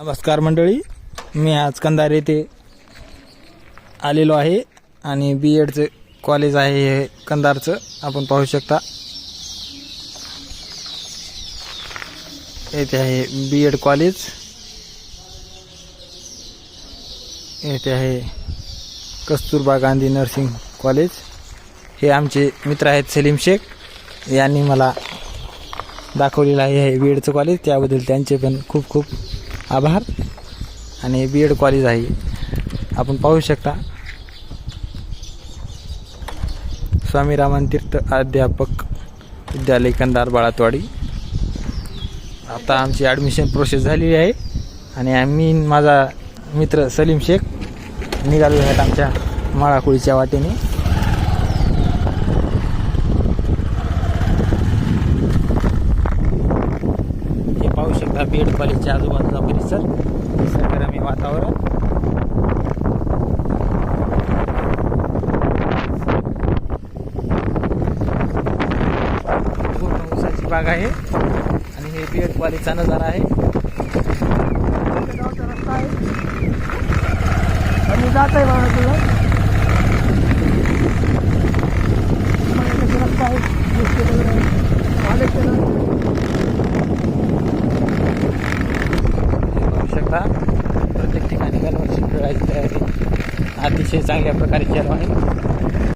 नमस्कार मंडळी, मी आज कंधार येथे आलेलो आहे आणि बीएडचं कॉलेज आहे हे कंधारचं. आपण पाहू शकता येथे आहे बीएड कॉलेज. येथे आहे कस्तुरबा गांधी नर्सिंग कॉलेज. हे आमचे मित्र आहेत सलीम शेख, यांनी मला दाखवलेलं आहे हे बीएडचं कॉलेज. त्याबद्दल त्यांचे पण खूप खूप आभार. आणि बीएड कॉलेज आहे आपण पाहू शकता. स्वामी रामन तीर्थ अध्यापक विद्यालय कंधार बाळातवाडी. आता आमची ॲडमिशन प्रोसेस झालेली आहे आणि आम्ही माझा मित्र सलीम शेख निघालो आहेत आमच्या माळाकुळीच्या वाटेने. हे पाहू शकता बीएड कॉलेजच्या आजूबाजूचा परिसर, निसर्गरम्य वातावरण. पूर्ण ऊसाची बाग आहे आणि हे बीएड कॉलेजचा नजारा आहे. रस्ता आहे आणि जात आहे बाबा तुला रस्ता आहे. पाहू शकता प्रत्येक ठिकाणी गणपती खेळायची तयारी अतिशय चांगल्या प्रकारे केलं आहे.